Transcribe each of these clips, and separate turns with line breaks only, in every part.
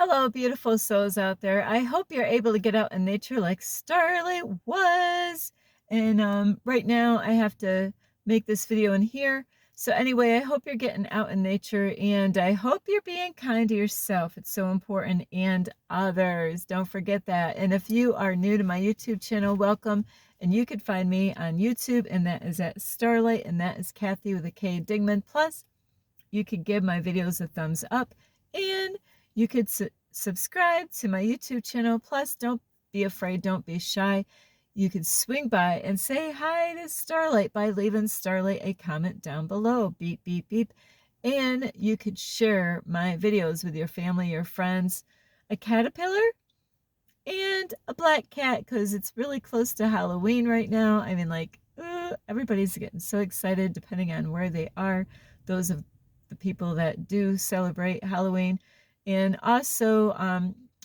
Hello, beautiful souls out there. I hope you're able to get out in nature like Starlight was. And right now I have to make this video in here. So anyway, I hope you're getting out in nature and I hope you're being kind to yourself. It's so important, and others. Don't forget that. And if you are new to my YouTube channel, welcome. And you could find me on YouTube, and that is at Starlight, and that is Kathy with a K Dingman. Plus, you could give my videos a thumbs up, and you could subscribe to my YouTube channel. Plus, don't be afraid, don't be shy. You could swing by and say hi to Starlight by leaving Starlight a comment down below. Beep, beep, beep. And you could share my videos with your family, your friends. A caterpillar and a black cat, because it's really close to Halloween right now. I mean, like, everybody's getting so excited depending on where they are. Those of the people that do celebrate Halloween. And also,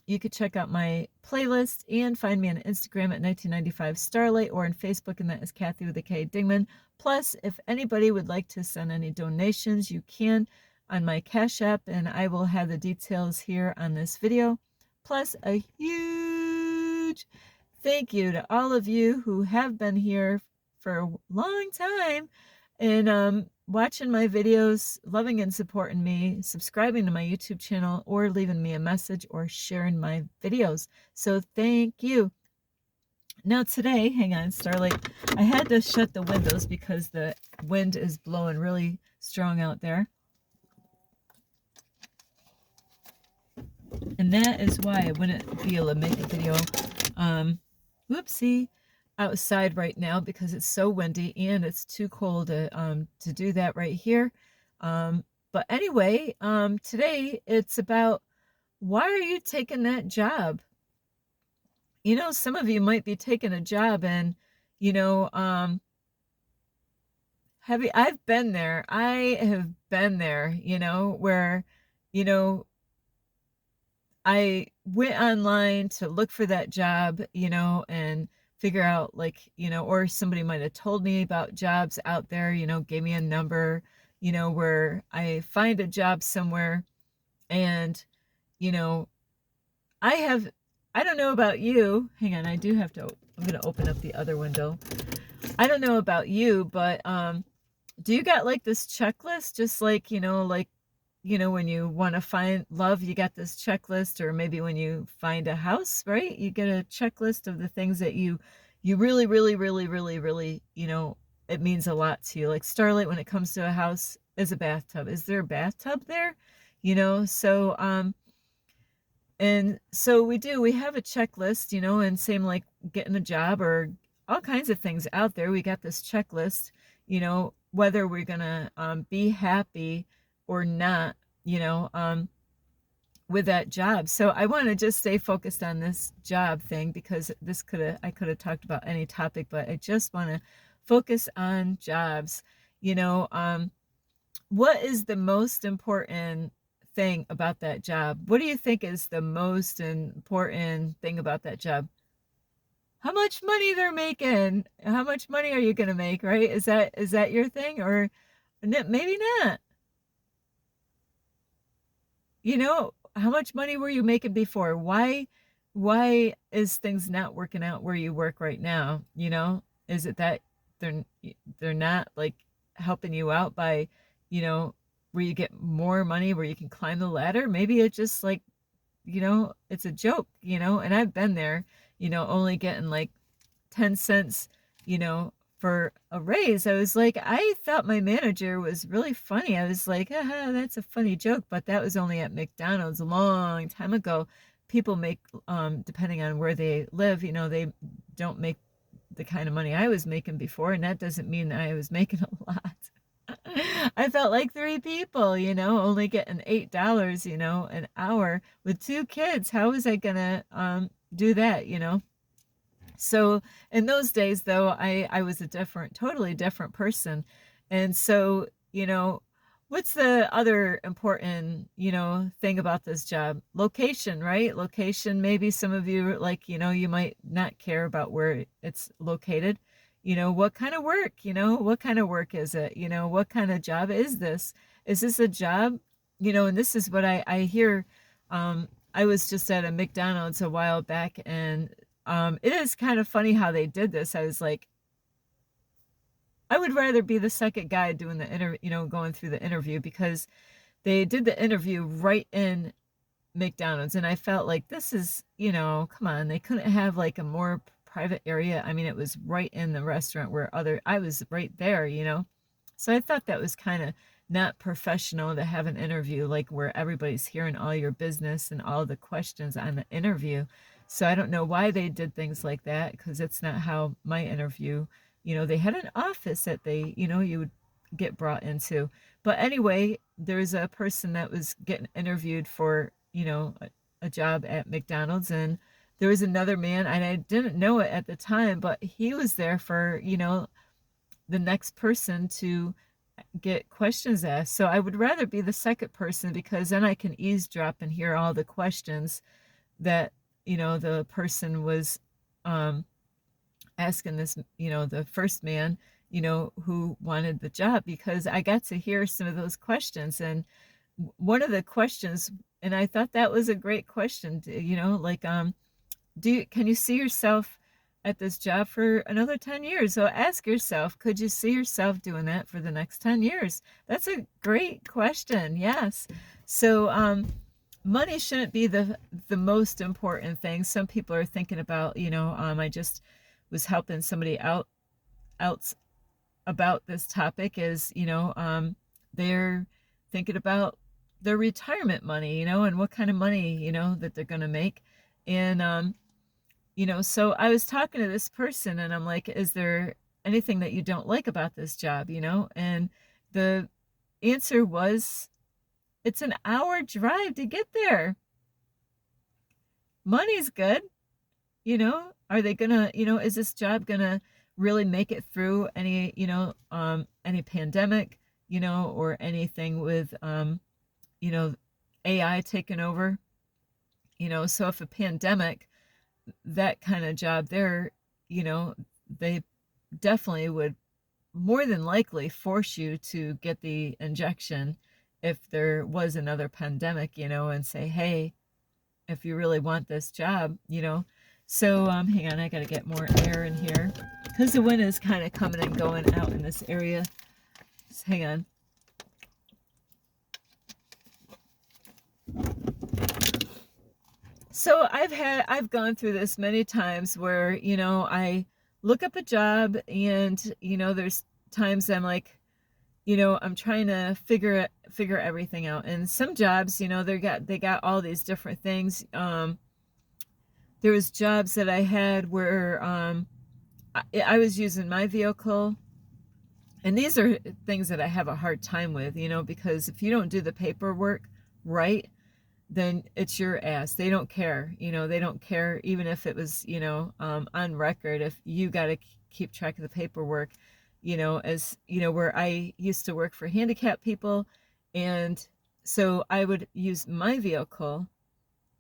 you could check out my playlist and find me on Instagram at 1995 Starlight, or on Facebook, and that is Kathy with a K Dingman. Plus, if anybody would like to send any donations, you can on my Cash App, and I will have the details here on this video. Plus, a huge thank you to all of you who have been here for a long time and watching my videos, loving and supporting me, subscribing to my YouTube channel, or leaving me a message or sharing my videos. So thank you. Now today, hang on, Starlight, I had to shut the windows because the wind is blowing really strong out there. And that is why I wouldn't be able to make a video, whoopsie, outside right now, because it's so windy and it's too cold to do that right here. But anyway, today it's about, why are you taking that job? You know, some of you might be taking a job and, you know, I've been there. I have been there, you know, where, you know, I went online to look for that job, you know, and figure out, like, you know, or somebody might have told me about jobs out there, you know, gave me a number, you know, where I find a job somewhere. And, you know, I don't know about you. Hang on, I'm going to open up the other window. I don't know about you, but do you got like this checklist, just like, you know, when you want to find love, you got this checklist, or maybe when you find a house, right? You get a checklist of the things that you really, really, really, really, really, you know, it means a lot to you. Like Starlight, when it comes to a house, is a bathtub. Is there a bathtub there? You know, so, and so we have a checklist, you know, and same like getting a job or all kinds of things out there. We got this checklist, you know, whether we're gonna be happy or not, you know, with that job. So I want to just stay focused on this job thing, because I could have talked about any topic, but I just want to focus on jobs. You know, what is the most important thing about that job? What do you think is the most important thing about that job? How much money they're making? How much money are you going to make, right? Is that your thing? Or maybe not. You know, how much money were you making before? Why is things not working out where you work right now? You know, is it that they're not like helping you out by, you know, where you get more money, where you can climb the ladder? Maybe it's just like, you know, it's a joke, you know, and I've been there, you know, only getting like 10 cents, you know, for a raise. I was like, I thought my manager was really funny. I was like, haha, that's a funny joke, but that was only at McDonald's a long time ago. People make, depending on where they live, you know, they don't make the kind of money I was making before, and that doesn't mean that I was making a lot. I felt like three people, you know, only getting $8, you know, an hour with two kids. How was I gonna do that, you know? So in those days, though, I was a totally different person. And so, you know, what's the other important, you know, thing about this job? Location, right? Location. Maybe some of you, like, you know, you might not care about where it's located. You know, what kind of work, you know, what kind of work is it? You know, what kind of job is this? Is this a job? You know, and this is what I hear, I was just at a McDonald's a while back, and it is kind of funny how they did this. I was like, I would rather be the second guy doing the going through the interview, because they did the interview right in McDonald's, and I felt like, this is, come on, they couldn't have like a more private area. I mean, it was right in the restaurant where I was right there. So I thought that was kind of not professional to have an interview like where everybody's hearing all your business and all the questions on the interview. So I don't know why they did things like that, because it's not how my interview, they had an office that they, you would get brought into. But anyway, there's a person that was getting interviewed for, a job at McDonald's, and there was another man, and I didn't know it at the time, but he was there for, the next person to get questions asked. So I would rather be the second person, because then I can eavesdrop and hear all the questions that, the person was asking this, the first man, who wanted the job, because I got to hear some of those questions. And one of the questions, and I thought that was a great question, like, can you see yourself at this job for another 10 years? So ask yourself, could you see yourself doing that for the next 10 years? That's a great question. Yes. So, money shouldn't be the most important thing. Some people are thinking about, I just was helping somebody out about this topic, is, they're thinking about their retirement money, and what kind of money, that they're going to make. And, so I was talking to this person, and I'm like, is there anything that you don't like about this job, And the answer was, it's an hour drive to get there. Money's good, Are they gonna, is this job gonna really make it through any, any pandemic, or anything with, AI taking over, So if a pandemic, that kind of job there, they definitely would more than likely force you to get the injection if there was another pandemic, and say, hey, if you really want this job, So hang on, I got to get more air in here, because the wind is kind of coming and going out in this area. Just hang on. So I've gone through this many times where, I look up a job, and, there's times I'm like, I'm trying to figure everything out. And some jobs, they got all these different things. There was jobs that I had where I was using my vehicle. And these are things that I have a hard time with, because if you don't do the paperwork right, then it's your ass. They don't care, they don't care, even if it was, on record. If you got to keep track of the paperwork, as where I used to work for handicapped people. And so I would use my vehicle,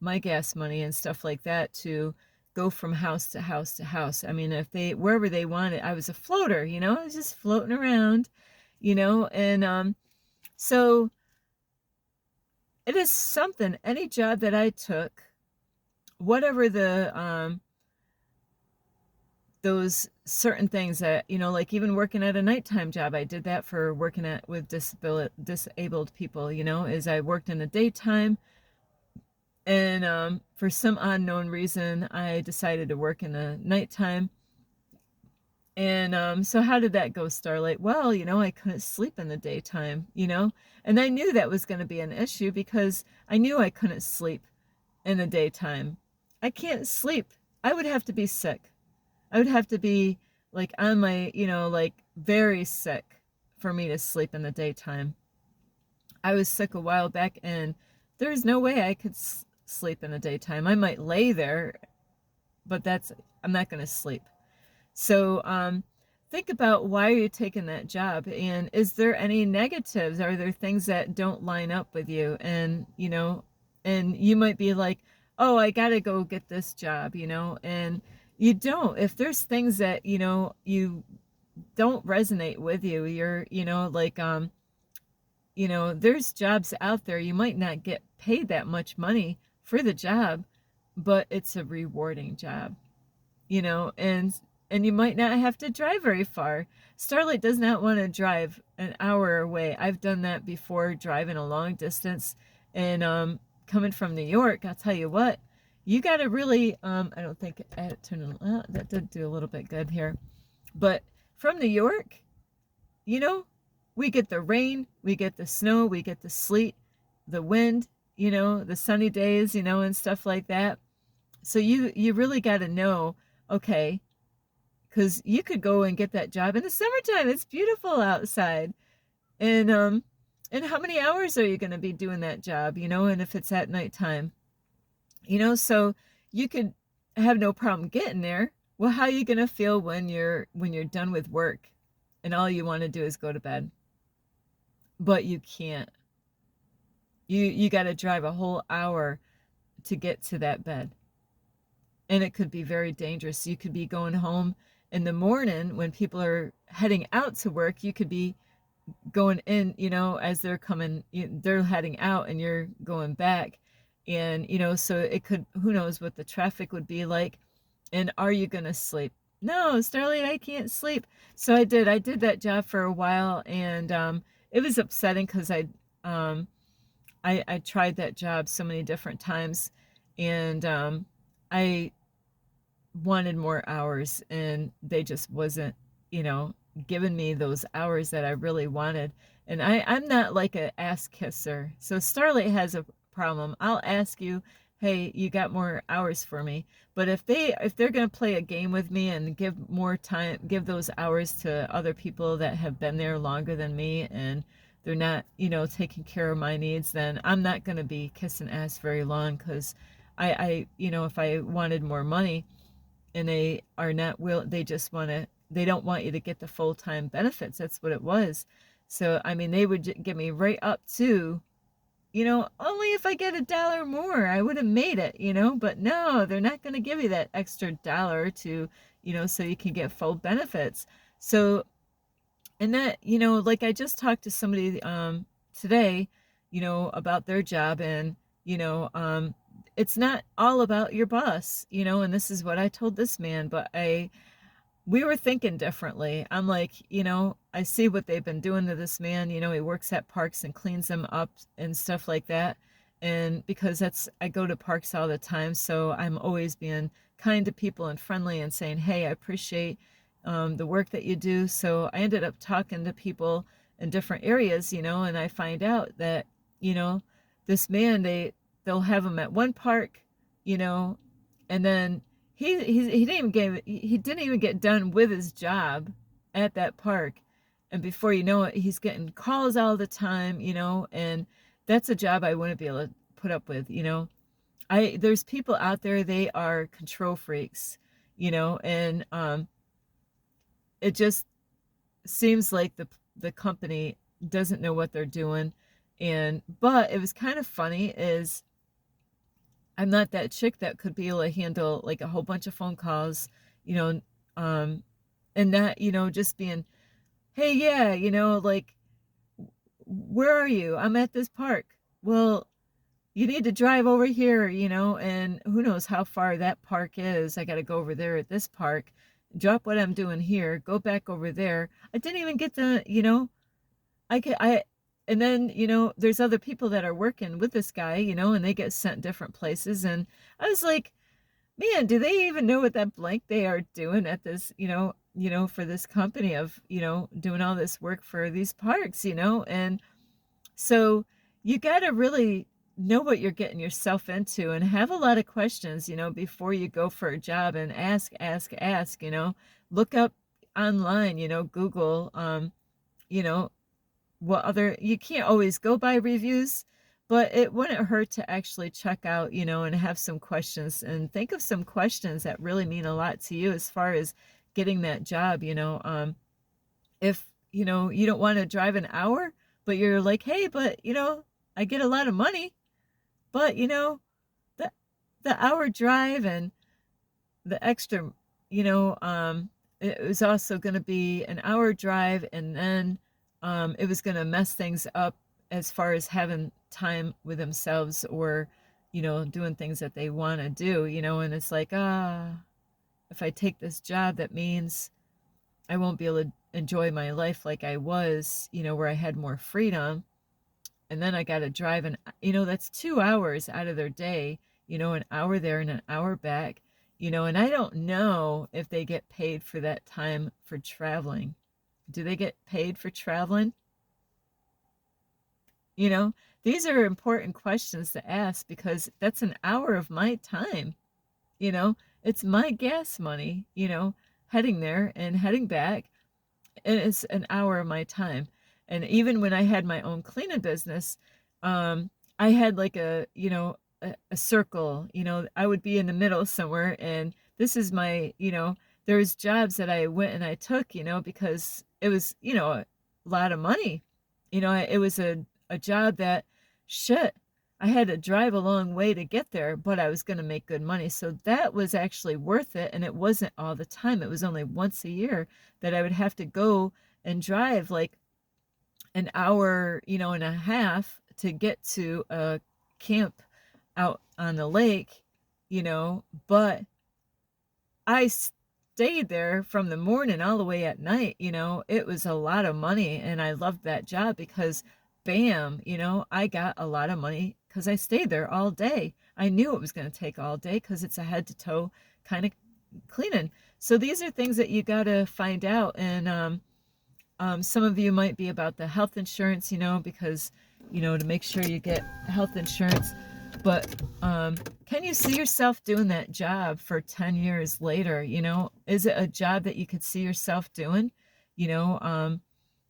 my gas money and stuff like that, to go from house to house to house. I mean, wherever they wanted, I was a floater, I was just floating around, and so it is something, any job that I took, whatever the those certain things that, like even working at a nighttime job, I did that for working with disabled people, is I worked in the daytime, and for some unknown reason, I decided to work in the nighttime. And so how did that go, Starlight? Well, I couldn't sleep in the daytime, and I knew that was going to be an issue, because I knew I couldn't sleep in the daytime. I can't sleep. I would have to be sick. I would have to be like on my, like very sick for me to sleep in the daytime. I was sick a while back, and there's no way I could sleep in the daytime. I might lay there, but I'm not going to sleep. So think about, why are you taking that job? And is there any negatives? Are there things that don't line up with you? And, and you might be like, oh, I got to go get this job, and you don't. If there's things that, you don't resonate with you, you're, like, there's jobs out there, you might not get paid that much money for the job, but it's a rewarding job, you know, and you might not have to drive very far. Starlight does not want to drive an hour away. I've done that before, driving a long distance, and coming from New York, I'll tell you what, you got to really I don't think I had to turn that did do a little bit good here, but from New York, you know, we get the rain, we get the snow, we get the sleet, the wind, you know, the sunny days, you know, and stuff like that. So you really got to know, okay, because you could go and get that job in the summertime. It's beautiful outside, and how many hours are you going to be doing that job, you know? And if it's at nighttime, you know, so you could have no problem getting there. Well, how are you going to feel when you're done with work, and all you want to do is go to bed, but you can't. You got to drive a whole hour to get to that bed, and it could be very dangerous. You could be going home in the morning when people are heading out to work. You could be going in, you know, as they're coming, they're heading out and you're going back. And, you know, so it could, who knows what the traffic would be like. And are you going to sleep? No, Starlight, I can't sleep. So I did that job for a while, and it was upsetting because I tried that job so many different times, and I wanted more hours, and they just wasn't, you know, giving me those hours that I really wanted. And I'm not like an ass kisser. So Starlight has a problem. I'll ask you, hey, you got more hours for me. But if they're gonna play a game with me and give more time, give those hours to other people that have been there longer than me, and they're not, you know, taking care of my needs, then I'm not gonna be kissing ass very long, because you know, if I wanted more money, and they are not will they just want to, they don't want you to get the full-time benefits. That's what it was. So I mean, they would get me right up to, you know, only if I get $1 more I would have made it, you know. But no, they're not going to give you that extra dollar to, you know, so you can get full benefits. So, and that, you know, like I just talked to somebody today, you know, about their job, and you know, it's not all about your boss, you know. And this is what I told this man, but we were thinking differently. I'm like, you know, I see what they've been doing to this man. You know, he works at parks and cleans them up and stuff like that. And because I go to parks all the time, so I'm always being kind to people and friendly and saying, hey, I appreciate the work that you do. So I ended up talking to people in different areas, you know, and I find out that, you know, this man, they'll have him at one park, you know, and then he didn't even get done with his job at that park, and before you know it, he's getting calls all the time, you know. And that's a job I wouldn't be able to put up with, you know. There's people out there, they are control freaks, you know. And it just seems like the company doesn't know what they're doing. And but it was kind of funny is I'm not that chick that could be able to handle like a whole bunch of phone calls, you know, and that, you know, just being, hey, yeah, you know, like, where are you? I'm at this park. Well, you need to drive over here, you know, and who knows how far that park is. I got to go over there at this park, drop what I'm doing here, go back over there. I didn't even get to, you know, and then, you know, there's other people that are working with this guy, you know, and they get sent different places. And I was like, man, do they even know what that blank they are doing at this, you know, for this company of, you know, doing all this work for these parks, you know? And so you got to really know what you're getting yourself into, and have a lot of questions, you know, before you go for a job, and ask, you know, look up online, you know, Google, you know, what other, you can't always go by reviews, but it wouldn't hurt to actually check out, you know, and have some questions, and think of some questions that really mean a lot to you as far as getting that job, you know. If, you know, you don't want to drive an hour, but you're like, hey, but, you know, I get a lot of money, but, you know, the, the hour drive and the extra, you know, it was also going to be an hour drive, and then it was going to mess things up as far as having time with themselves, or doing things that they want to do, and it's like, if I take this job, that means I won't be able to enjoy my life like I was, where I had more freedom. And then I got to drive that's 2 hours out of their day, an hour there and an hour back, and I don't know if they get paid for that time for traveling. Do they get paid for traveling? You know, these are important questions to ask because that's an hour of my time. It's my gas money, heading there and heading back, and it's an hour of my time. And even when I had my own cleaning business, I had like a circle. I would be in the middle somewhere, and this is my, there's jobs that I went and I took, because it was, a lot of money. It was a job that, shit, I had to drive a long way to get there, but I was going to make good money. So that was actually worth it. And it wasn't all the time. It was only once a year that I would have to go and drive like an hour, and a half to get to a camp out on the lake, but I stayed there from the morning all the way at night. It was a lot of money, and I loved that job because bam, I got a lot of money because I stayed there all day. I knew it was going to take all day because it's a head to toe kind of cleaning. So these are things that you got to find out. And some of you might be about the health insurance, because, to make sure you get health insurance. But can you see yourself doing that job for 10 years later? Is it a job that you could see yourself doing?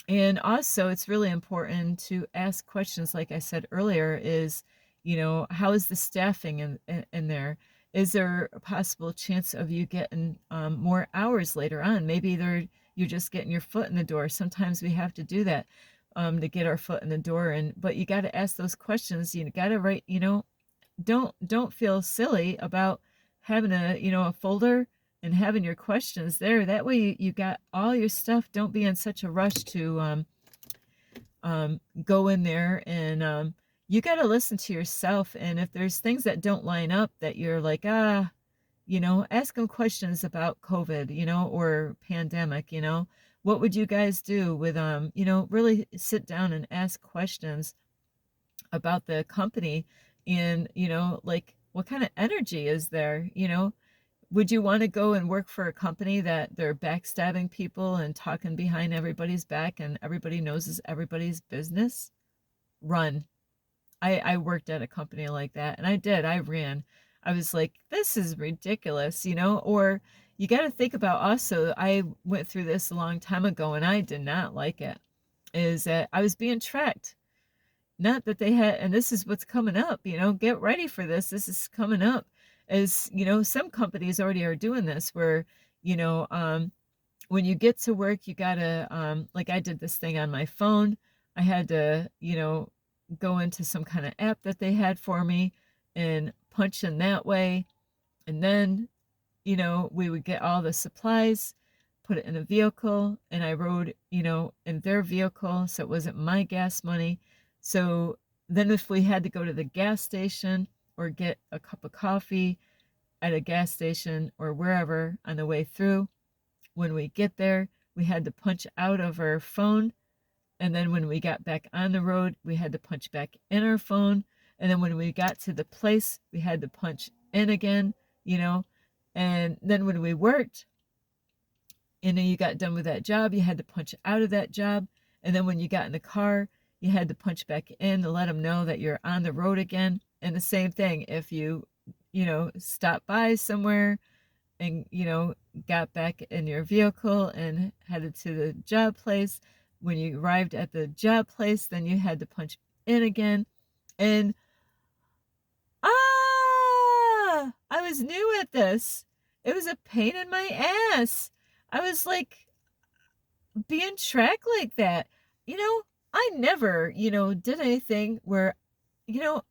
And also, it's really important to ask questions, like I said earlier, is, how is the staffing in there? Is there a possible chance of you getting more hours later on? Maybe you're just getting your foot in the door. Sometimes we have to do that to get our foot in the door. But you got to ask those questions. You got to write, don't feel silly about having a folder and having your questions there. That way you got all your stuff. Don't be in such a rush to go in there, and you got to listen to yourself. And if there's things that don't line up that you're like, ask them questions about COVID, or pandemic, what would you guys do with, really sit down and ask questions about the company, and, like, what kind of energy is there? Would you want to go and work for a company that they're backstabbing people and talking behind everybody's back and everybody knows is everybody's business? Run. I worked at a company like that, and I ran. I was like, this is ridiculous, or you got to think about also, I went through this a long time ago and I did not like it, is that I was being tracked. Not that they had, and this is what's coming up, get ready for this. This is coming up. As some companies already are doing this where, when you get to work, you gotta, like I did this thing on my phone. I had to, go into some kind of app that they had for me and punch in that way. And then, we would get all the supplies, put it in a vehicle, and I rode, in their vehicle. So it wasn't my gas money. So then if we had to go to the gas station or get a cup of coffee at a gas station or wherever on the way through, when we get there, we had to punch out of our phone. And then when we got back on the road, we had to punch back in our phone. And then when we got to the place, we had to punch in again, And then when we worked, you got done with that job, you had to punch out of that job. And then when you got in the car, you had to punch back in to let them know that you're on the road again. And the same thing, if you, stop by somewhere and, got back in your vehicle and headed to the job place, when you arrived at the job place, then you had to punch in again. And, I was new at this. It was a pain in my ass. I was like being tracked like that. I never, did anything where,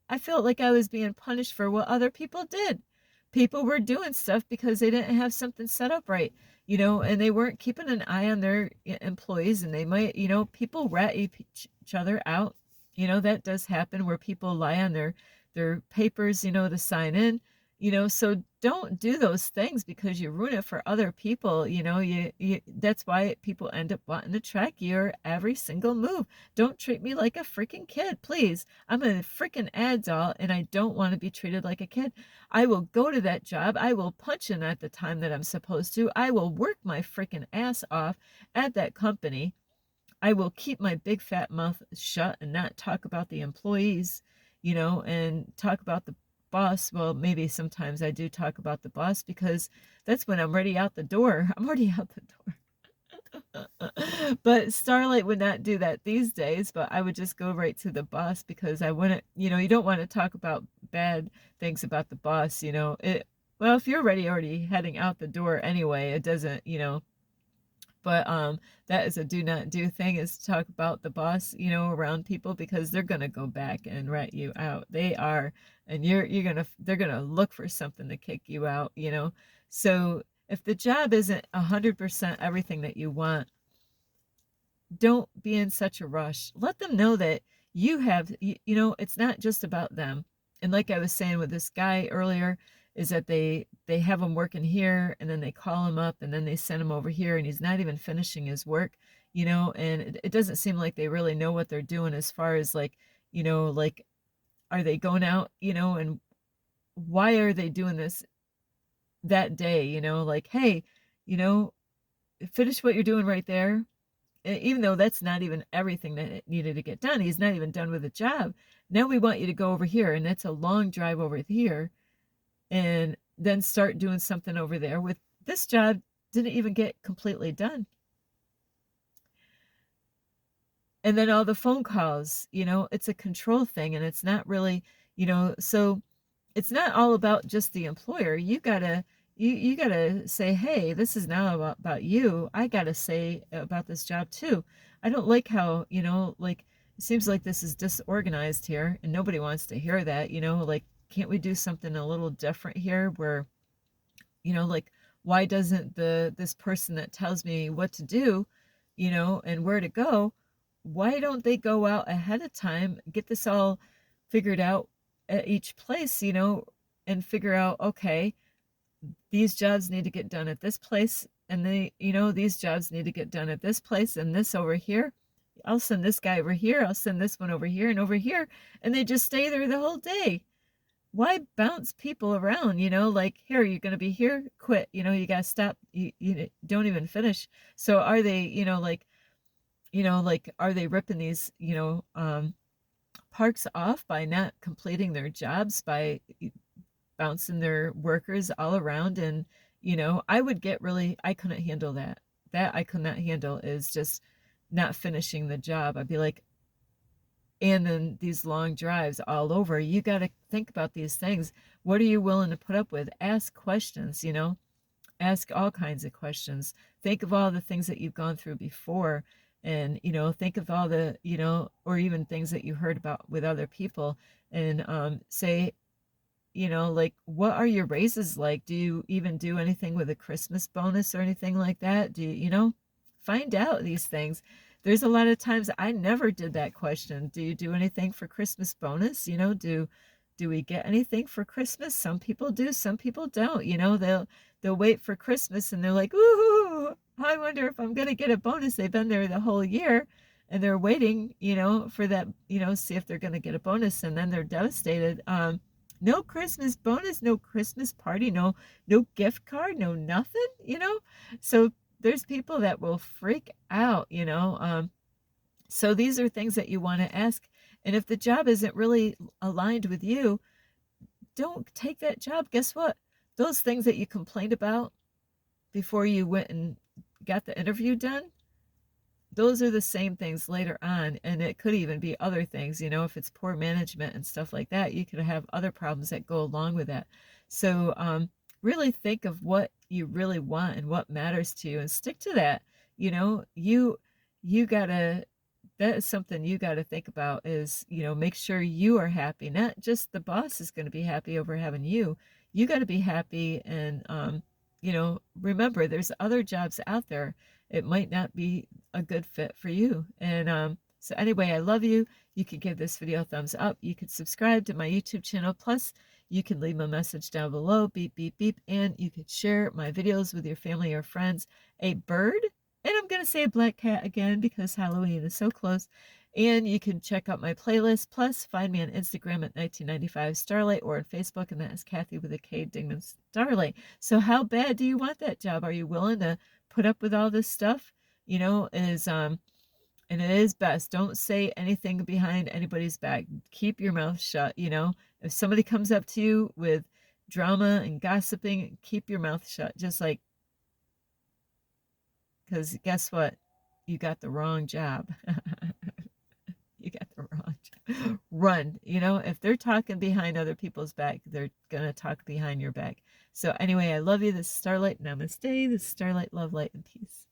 I felt like I was being punished for what other people did. People were doing stuff because they didn't have something set up right, and they weren't keeping an eye on their employees, and they might, people rat each other out. That does happen where people lie on their their papers, to sign in, so don't do those things because you ruin it for other people. That's why people end up wanting to track your every single move. Don't treat me like a freaking kid, please. I'm a freaking adult and I don't want to be treated like a kid. I will go to that job. I will punch in at the time that I'm supposed to. I will work my freaking ass off at that company. I will keep my big fat mouth shut and not talk about the employees, and talk about the boss. Well, maybe sometimes I do talk about the boss because that's when I'm ready out the door. I'm already out the door. But Starlight would not do that these days, but I would just go right to the boss because I wouldn't, you don't want to talk about bad things about the boss, well, if you're already heading out the door anyway, it doesn't, but that is a do not do thing, is to talk about the boss, around people, because they're gonna go back and rat you out. They are, and they're gonna look for something to kick you out, So if the job isn't 100% everything that you want, don't be in such a rush. Let them know that you have, it's not just about them. And like I was saying with this guy earlier, is that they have him working here and then they call him up and then they send him over here and he's not even finishing his work, and it doesn't seem like they really know what they're doing as far as like, like, are they going out, and why are they doing this that day, like, hey, you know, finish what you're doing right there. Even though that's not even everything that needed to get done. He's not even done with the job. Now we want you to go over here, and that's a long drive over here, and then start doing something over there. With this job, didn't even get completely done. And then all the phone calls, it's a control thing, and it's not really, so it's not all about just the employer. You gotta say, hey, this is now about you. I gotta say about this job too. I don't like how, like, it seems like this is disorganized here and nobody wants to hear that, like, can't we do something a little different here where, like, why doesn't this person that tells me what to do, and where to go, why don't they go out ahead of time, get this all figured out at each place, and figure out, okay, these jobs need to get done at this place, and these jobs need to get done at this place, and this over here, I'll send this guy over here, I'll send this one over here and over here, and they just stay there the whole day. Why bounce people around, like, here, you're going to be here, quit, you got to stop, you don't even finish. So are they, like, are they ripping these, parks off by not completing their jobs, by bouncing their workers all around? And I would get really, I couldn't handle that I could not handle, is just not finishing the job. I'd be like, and then these long drives all over, you got to think about these things. What are you willing to put up with? Ask questions, ask all kinds of questions. Think of all the things that you've gone through before, and think of all the, or even things that you heard about with other people, and say, like, what are your raises like? Do you even do anything with a Christmas bonus or anything like that? Do you, find out these things. There's a lot of times I never did that question. Do you do anything for Christmas bonus? Do we get anything for Christmas? Some people do, some people don't. They'll wait for Christmas and they're like, ooh, I wonder if I'm gonna get a bonus. They've been there the whole year and they're waiting, for that, see if they're gonna get a bonus, and then they're devastated. No Christmas bonus, no Christmas party, no gift card, no nothing, So there's people that will freak out, so these are things that you want to ask. And if the job isn't really aligned with you, don't take that job. Guess what? Those things that you complained about before you went and got the interview done, those are the same things later on. And it could even be other things, if it's poor management and stuff like that, you could have other problems that go along with that. So really think of what you really want and what matters to you and stick to that. You gotta, that is something you got to think about, is, make sure you are happy. Not just the boss is going to be happy over having you. You got to be happy. And, remember, there's other jobs out there. It might not be a good fit for you. And so anyway, I love you. you could give this video a thumbs up. You could subscribe to my YouTube channel. Plus, you can leave a message down below, beep, beep, beep, and you could share my videos with your family or friends. A bird, and I'm going to say a black cat again because Halloween is so close. And you can check out my playlist. Plus, find me on Instagram at 1995 Starlight or on Facebook, and that is Kathy with a K Dingman Starlight. So how bad do you want that job? Are you willing to put up with all this stuff? You know, and it is best. Don't say anything behind anybody's back. Keep your mouth shut, you know. If somebody comes up to you with drama and gossiping, keep your mouth shut. Just like, because guess what? You got the wrong job. You got the wrong job. Run. You know, if they're talking behind other people's back, they're going to talk behind your back. So anyway, I love you. This is Starlight. Namaste. This is Starlight. Love, light, and peace.